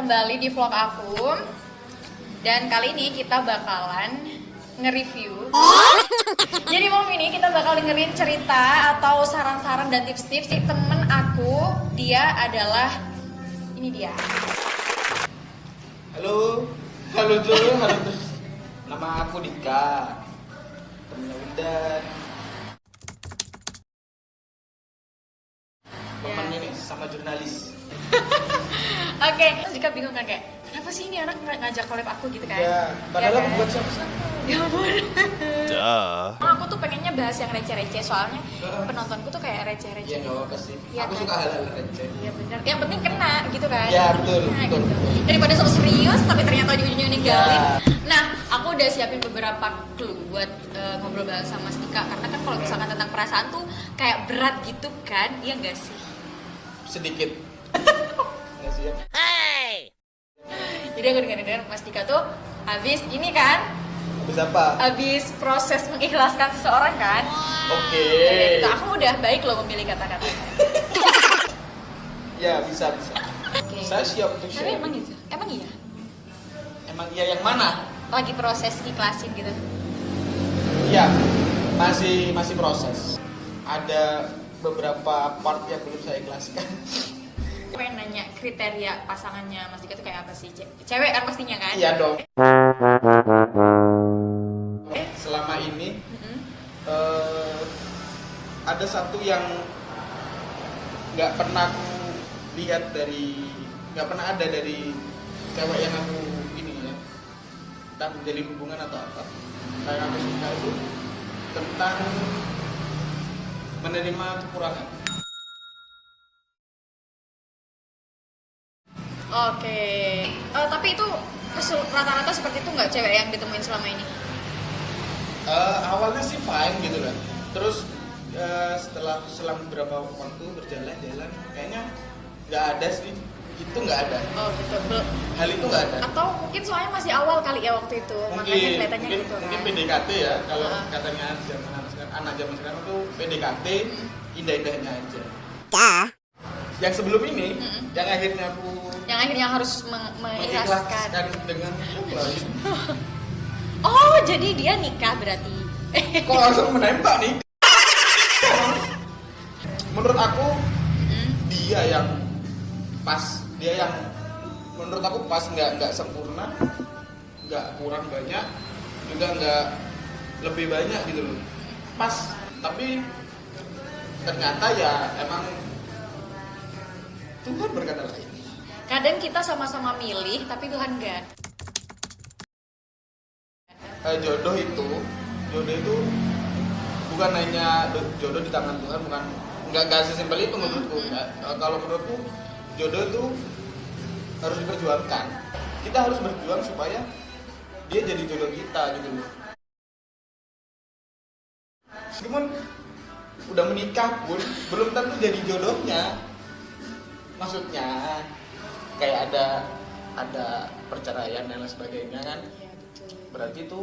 kembali di vlog aku. Dan kali ini kita bakalan nge-review. Jadi malam ini kita bakal dengerin cerita atau saran-saran dan tips-tips si temen aku. Dia adalah, ini dia. Halo dulu. Nama aku Dika, temennya Windan. Temennya nih sama jurnalis. Oke, Dika bingung kan kayak, kenapa sih ini anak ngajak collab aku gitu kan? Ya, padahal aku kan? buat siapa-siapa. Ya ampun. Duh. Aku tuh pengennya bahas yang receh-receh, soalnya penontonku tuh kayak Ya receh-receh. nggak apa-apa sih. Iya Aku kan? suka hal-hal receh. Iya benar. Yang penting kena gitu kan? Ya, betul, Nah, betul. gitu. Daripada sok serius tapi ternyata ujung-ujungnya ninggalin. Ya. Nah, aku udah siapin beberapa clue buat ngobrol bareng sama Mas Dika. Karena kan kalau misalkan tentang perasaan tuh kayak berat gitu kan? Iya nggak sih? Sedikit. Nggak siap. Jadi aku dengar Mas Dika tuh habis ini kan? Habis apa? Habis proses mengikhlaskan seseorang kan? Oke. Gitu. Aku udah baik loh memilih kata-kata. Ya, bisa. Oke. Saya siap untuk Tapi share. emang gitu? Emang iya? Emang iya yang mana? Lagi proses ikhlasin gitu. Iya, masih proses. Ada beberapa part yang belum saya ikhlaskan. Aku pengen nanya kriteria pasangannya Mas Dika tuh kayak apa sih? Cewek kan pastinya kan? Iya dong. Selama ini Mm-mm. ada satu yang nggak pernah aku lihat nggak pernah ada dari cewek yang aku ini ya, entah menjalin hubungan atau apa. Kayak aku suka itu tentang menerima kekurangan. Oke. Tapi itu rata-rata seperti itu nggak cewek yang ditemuin selama ini? Awalnya sih fine gitu kan. Terus setelah selang beberapa waktu berjalan-jalan, kayaknya nggak ada sih. Itu nggak ada. Oh gitu. Hal itu nggak ada. Atau mungkin soalnya masih awal kali ya waktu itu, makanya kelihatannya gitu kan? Mungkin PDKT ya. Kalau Ah. katanya anak zaman sekarang tuh PDKT indah-indahnya aja. Yang sebelum ini, Mm-mm. yang akhirnya aku Yang akhirnya harus mengikhlaskan. mengikhlaskan dengan lain. Oh, jadi dia nikah berarti? Kok langsung menembak nih? Menurut aku dia yang pas, menurut aku pas, nggak sempurna, nggak kurang banyak, juga nggak lebih banyak gitu loh. Pas, tapi ternyata ya emang Tuhan berkata lain. Kadang kita sama-sama milih, tapi Tuhan enggak. Jodoh itu bukan hanya jodoh di tangan Tuhan, bukan, nggak sesimpel itu menurutku. Kalau menurutku jodoh itu harus diperjuangkan. Kita harus berjuang supaya dia jadi jodoh kita gitu loh. Meskipun udah menikah pun belum tentu jadi jodohnya. Maksudnya kayak ada perceraian dan lain sebagainya kan. Iya, betul. Berarti itu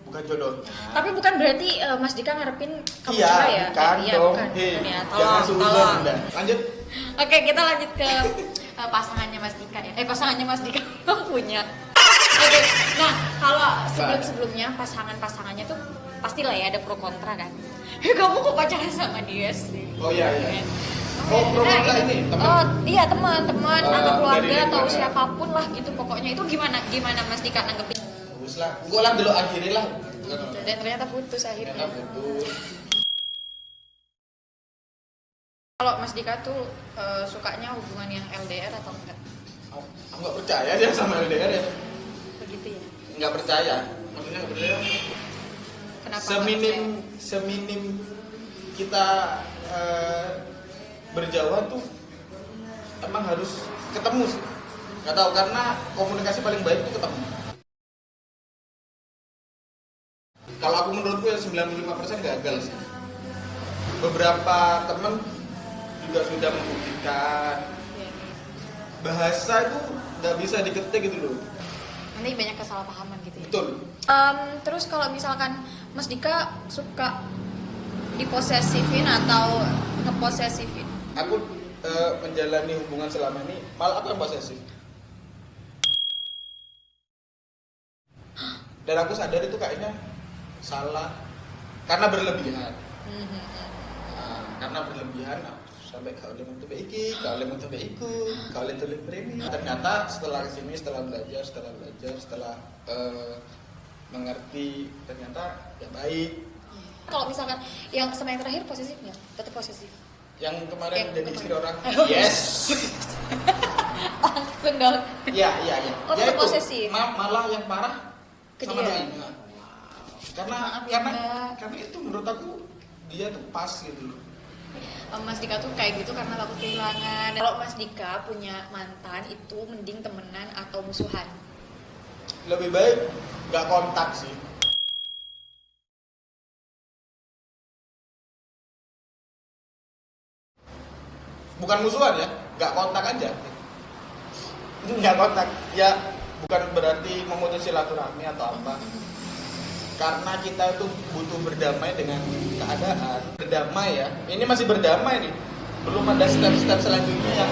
bukan jodohnya. Tapi bukan berarti Mas Dika ngarepin kamu Iya, cerai ya? bukan Iya, dong. bukan. Hei, Bukan ya. jangan Tolong. suzon Anda. Lanjut. Oke, kita lanjut ke pasangannya Mas Dika ya. Pasangannya Mas Dika yang punya. Oke, nah kalau sebelumnya pasangannya tuh pastilah ya ada pro kontra kan. Kamu kok pacaran sama dia sih? Oh iya. Oke, Oh, pro nah, kontra ini, teman? Oh iya teman atau keluarga dari atau mana? siapapun lah gitu pokoknya. Itu gimana Mas Dika nanggepin? Bagus lah. Gue lah dulu akhirnya lah. Dan ternyata putus akhirnya. Ternyata putus. Kalau Mas Dika tuh sukanya hubungan yang LDR atau enggak? Aku nggak percaya dia sama LDR ya. Begitu ya. Nggak percaya. Maksudnya nggak percaya. Kenapa? Seminim kita berjauhan tuh emang harus ketemu sih. Nggak tahu, karena komunikasi paling baik itu ketemu. Kalau aku menurutku ya 95% gagal sih. Beberapa temen juga sudah membuktikan bahasa itu nggak bisa diketik gitu loh. Nanti banyak kesalahpahaman gitu ya. Betul. Terus kalau misalkan Mas Dika suka diposesifin atau ngeposesifin? Aku menjalani hubungan selama ini malah aku yang posesif. Dan aku sadar itu kayaknya salah karena berlebihan. Karena berlebihan sampai kau lihat untuk iki, kau lihat untuk iku, kau lihat untuk ini. Ternyata setelah kesini, setelah belajar, setelah mengerti, ternyata ya baik. Kalau misalkan yang sama yang terakhir posesif nggak? Tetap posesif. Yang kemarin Yang jadi kemarin. istri orang, Oh. yes. Langsung dong. Iya. Oh, Ya tetap itu, posesif. malah yang parah Ke sama dia. doi. Karena Maaf ya, karena Mbak. karena itu menurut aku dia tuh pas gitu loh. Mas Dika tuh kayak gitu karena takut kehilangan. Kalau Mas Dika punya mantan itu mending temenan atau musuhan? Lebih baik nggak kontak sih. Bukan musuhan ya, nggak kontak aja. Nggak kontak, ya bukan berarti memutus silaturahmi atau apa. Karena kita itu butuh berdamai dengan keadaan. Berdamai ya, ini masih berdamai nih. Belum ada step-step selanjutnya yang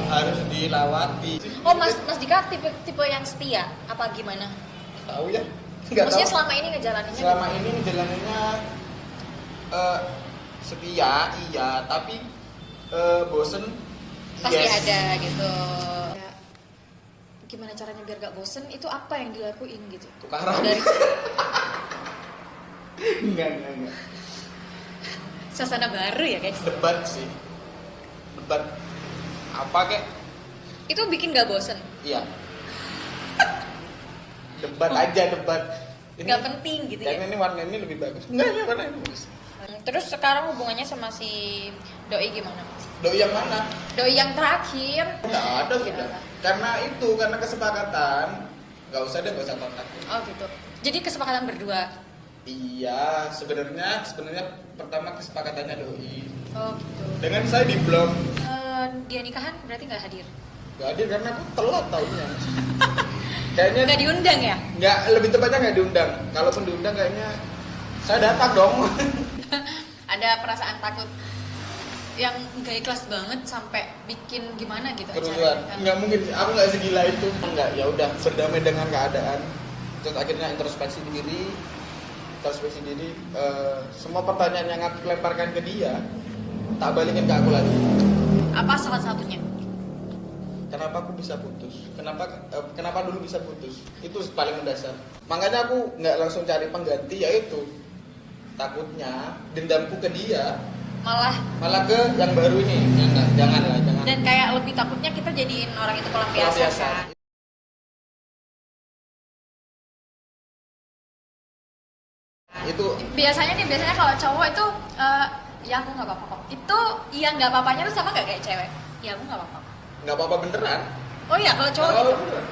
harus dilewati. Oh Mas Dika tipe yang setia apa gimana? Tahu ya? Nggak Maksudnya tahu. selama ini ngejalaninnya Selama gimana? ini ngejalaninnya setia, iya, tapi bosen, Pasti yes. ada gitu. Ya, gimana caranya biar gak bosen? Itu apa yang dilakuin gitu? Tukaran. Dari Enggak. suasana baru ya guys. Debat sih. Debat. Apa kek? Itu bikin gak bosen? Iya. Debat aja, debat. Gak penting gitu ya? Yang ini warna ini lebih bagus. Enggak, ini warna ini bagus. Terus sekarang hubungannya sama si Doi gimana? Doi yang mana? Doi yang terakhir? Enggak ada sudah. Gimana? Karena kesepakatan. Enggak usah kontak. Oh gitu. Jadi kesepakatan berdua? Iya, sebenarnya pertama kesepakatannya doi. Oh gitu. Dengan saya di blog. Dia nikahan berarti gak hadir? Gak hadir karena aku telat tahunnya. Kayaknya Gak diundang ya? nggak, lebih tepatnya nggak diundang. Kalaupun diundang kayaknya saya datang dong. Ada perasaan takut yang gak ikhlas banget sampai bikin gimana gitu Kerusuhan. acaranya? Nggak mungkin. Aku nggak segila itu. Nggak. Ya udah berdamai dengan keadaan. Terus akhirnya introspeksi diri. Semua pertanyaan yang aku lemparkan ke dia tak balikin ke aku lagi. Apa salah satunya? Kenapa aku bisa putus? Kenapa dulu bisa putus? Itu paling mendasar. Makanya aku nggak langsung cari pengganti, yaitu takutnya dendamku ke dia malah ke yang baru ini. Jangan. Dan kayak lebih takutnya kita jadiin orang itu pelampiasan kan? Itu Biasanya kalau cowok itu ya aku nggak apa-apa kok. Itu yang nggak apa-apanya tuh sama nggak kayak cewek? Ya aku nggak apa-apa. nggak apa-apa beneran. Oh iya kalau cowok Nggak gitu. apa-apa beneran.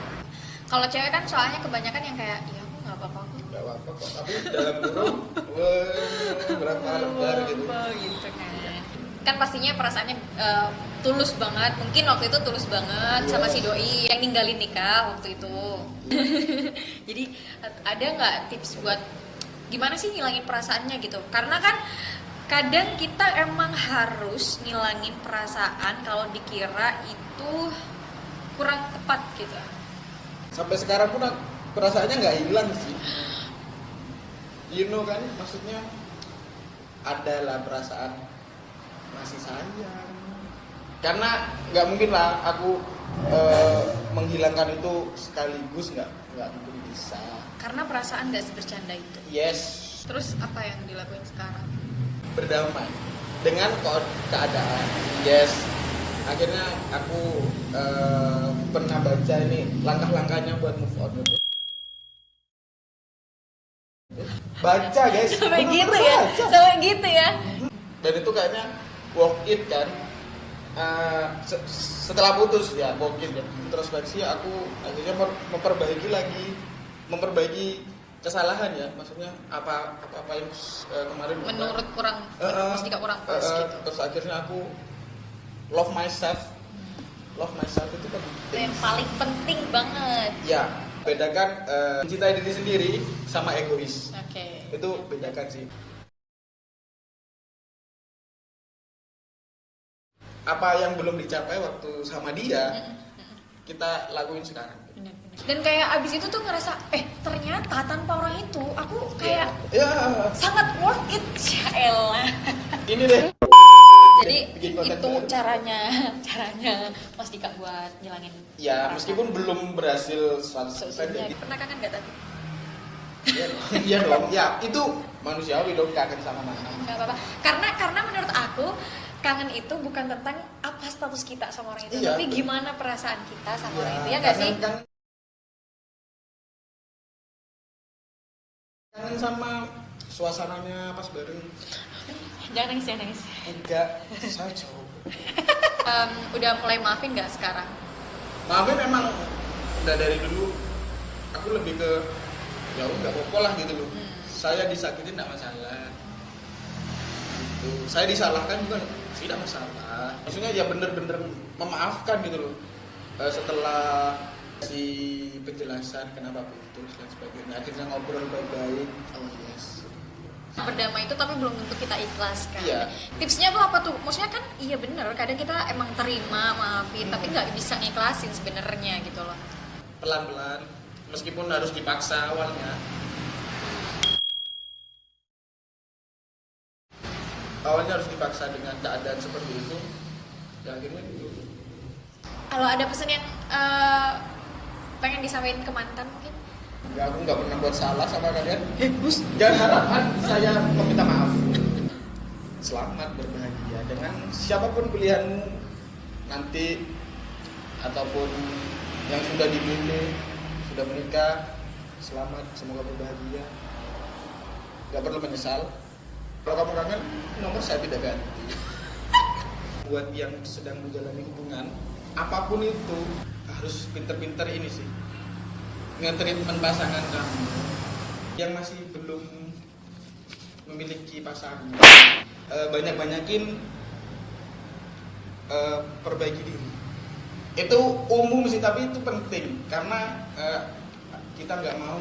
Kalau cewek kan soalnya kebanyakan yang kayak ya aku nggak apa-apa kok. Nggak apa-apa kok. Tapi dalam kurung berapa lembar gitu. Gitu kan. Kan pastinya perasaannya tulus banget. Mungkin waktu itu tulus banget Iya. sama si doi yang ninggalin nikah waktu itu. Jadi ada nggak tips buat gimana sih ngilangin perasaannya gitu? Karena kan kadang kita emang harus ngilangin perasaan kalau dikira itu kurang tepat gitu. Sampai sekarang pun perasaannya nggak hilang sih. You know kan, maksudnya adalah perasaan masih sayang. Karena nggak mungkin lah aku menghilangkan itu sekaligus, nggak mungkin bisa. Karena perasaan nggak sebercanda itu. Yes, Terus apa yang dilakuin sekarang? berdamai dengan keadaan. Yes, akhirnya aku pernah baca ini langkah-langkahnya buat move on gitu. Baca guys. Sampai Bener-bener gitu ya? baca. Sampai gitu ya? Dan itu kayaknya work it kan. Setelah putus ya work it ya. Introspeksi aku akhirnya memperbaiki kesalahan ya, maksudnya apa yang kemarin Menurut Mas Dika kurang pas gitu. terus akhirnya aku love myself itu kan Itu yang paling penting banget. ya, bedakan mencintai diri sendiri sama egois. Oke. Itu bedakan sih. Apa yang belum dicapai waktu sama dia kita lakuin sekarang. Benar-benar. Dan kayak abis itu tuh ngerasa ternyata tanpa orang Ya elah. Ini deh. Jadi Bikin konten itu baru. caranya Mas Dika buat ngilangin. Ya, perasaan. meskipun belum berhasil 100% Seusianya. ya. Pernah kangen gak tadi? Iya dong. Iya dong. Ya, itu manusiawi dong kangen sama mama. Gak apa-apa. Karena menurut aku kangen itu bukan tentang apa status kita sama orang itu, Iya, tapi betul. gimana perasaan kita sama orang itu, ya gak sih? Kangen sama suasananya pas bareng. Jangan nangis, jangan nangis. Enggak, saya jauh. Udah mulai maafin gak sekarang? Maafin memang udah dari dulu aku lebih ke ya udah apa lah gitu loh. Saya disakitin enggak masalah. Gitu. Saya disalahkan juga tidak masalah. Maksudnya ya bener-bener memaafkan gitu loh. Setelah si penjelasan kenapa putus dan sebagainya, akhirnya ngobrol baik-baik. Oh yes. Berdamai itu tapi belum tentu kita ikhlas kan. Iya. Tipsnya tuh apa tuh? Maksudnya kan iya bener, kadang kita emang terima, maafin, tapi nggak bisa ngiklasin sebenarnya gitu loh. Pelan-pelan, meskipun harus dipaksa awalnya. Awalnya harus dipaksa dengan keadaan seperti itu. Ya akhirnya gitu. Kalau ada pesan yang pengen disampaikan ke mantan mungkin? Ya aku nggak pernah buat salah sama kalian. Bus, jangan harapkan saya meminta maaf. Selamat berbahagia dengan siapapun pilihanmu nanti ataupun yang sudah dimilih, sudah menikah. Selamat, semoga berbahagia. Gak perlu menyesal. Kalau kamu kangen, nomor saya tidak ganti. Buat yang sedang menjalani hubungan, apapun itu harus pinter-pinter ini sih. Nge-treatment pasangan kamu yang masih belum memiliki pasangan. Banyak-banyakin perbaiki diri. Itu umum sih, tapi itu penting karena kita nggak mau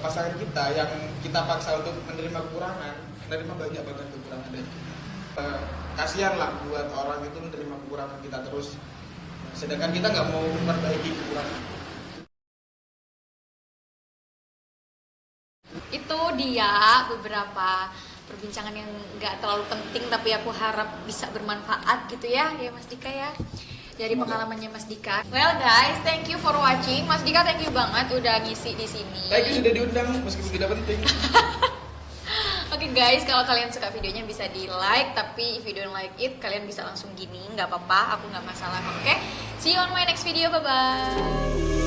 pasangan kita yang kita paksa untuk menerima kekurangan, menerima banyak banget kekurangan dari kita. Kasihan lah buat orang itu menerima kekurangan kita terus, sedangkan kita nggak mau memperbaiki kekurangan. Itu dia beberapa perbincangan yang nggak terlalu penting tapi aku harap bisa bermanfaat gitu ya Mas Dika ya, dari pengalamannya Mas Dika. Well guys, thank you for watching. Mas Dika thank you banget udah ngisi di sini. Thank you sudah diundang meskipun tidak penting. Oke guys, kalau kalian suka videonya bisa di like, tapi if you don't like it kalian bisa langsung gini, nggak apa-apa, aku nggak masalah. Oke, see you on my next video, bye bye.